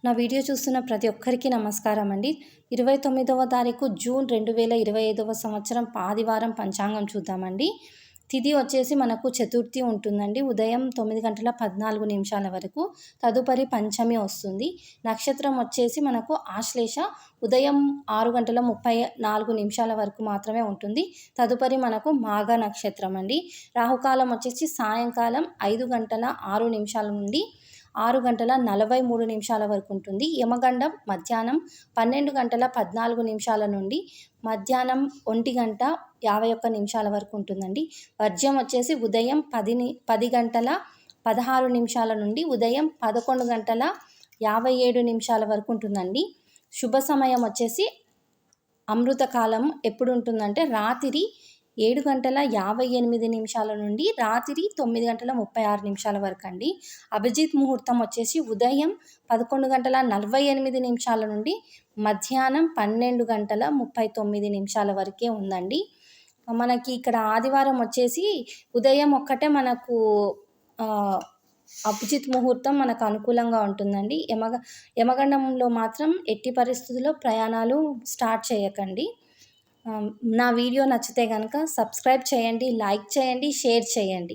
నా వీడియో చూస్తున్న ప్రతి ఒక్కరికి నమస్కారం అండి. 29వ తారీఖు జూన్ 2025వ సంవత్సరం ఆదివారం పంచాంగం చూద్దామండి. తిథి వచ్చేసి మనకు చతుర్థి ఉంటుందండి. ఉదయం 9:14 వరకు. తదుపరి పంచమి వస్తుంది. నక్షత్రం వచ్చేసి మనకు ఆశ్లేష ఉదయం 6:34 వరకు మాత్రమే ఉంటుంది. తదుపరి మనకు మాఘ నక్షత్రం అండి. రాహుకాలం వచ్చేసి సాయంకాలం 5:06 నుండి 6:43 వరకు ఉంటుంది. యమగండం మధ్యాహ్నం 12:14 నుండి మధ్యాహ్నం 1:51 వరకు ఉంటుందండి. వర్జ్యం వచ్చేసి ఉదయం 10:16 నుండి ఉదయం 11:57 వరకు ఉంటుందండి. శుభ సమయం వచ్చేసి అమృతకాలం ఎప్పుడు ఉంటుందంటే రాత్రి 7:58 నుండి రాత్రి 9:36 వరకు అండి. అభిజిత్ ముహూర్తం వచ్చేసి ఉదయం 11:48 నుండి మధ్యాహ్నం 12:39 వరకే ఉందండి. మనకి ఇక్కడ ఆదివారం వచ్చేసి ఉదయం ఒక్కటే మనకు అభిజిత్ ముహూర్తం మనకు అనుకూలంగా ఉంటుందండి. యమగండంలో మాత్రం ఎట్టి పరిస్థితుల్లో ప్రయాణాలు స్టార్ట్ చేయకండి. నా వీడియో నచ్చితే కనుక సబ్స్క్రైబ్ చేయండి, లైక్ చేయండి, షేర్ చేయండి.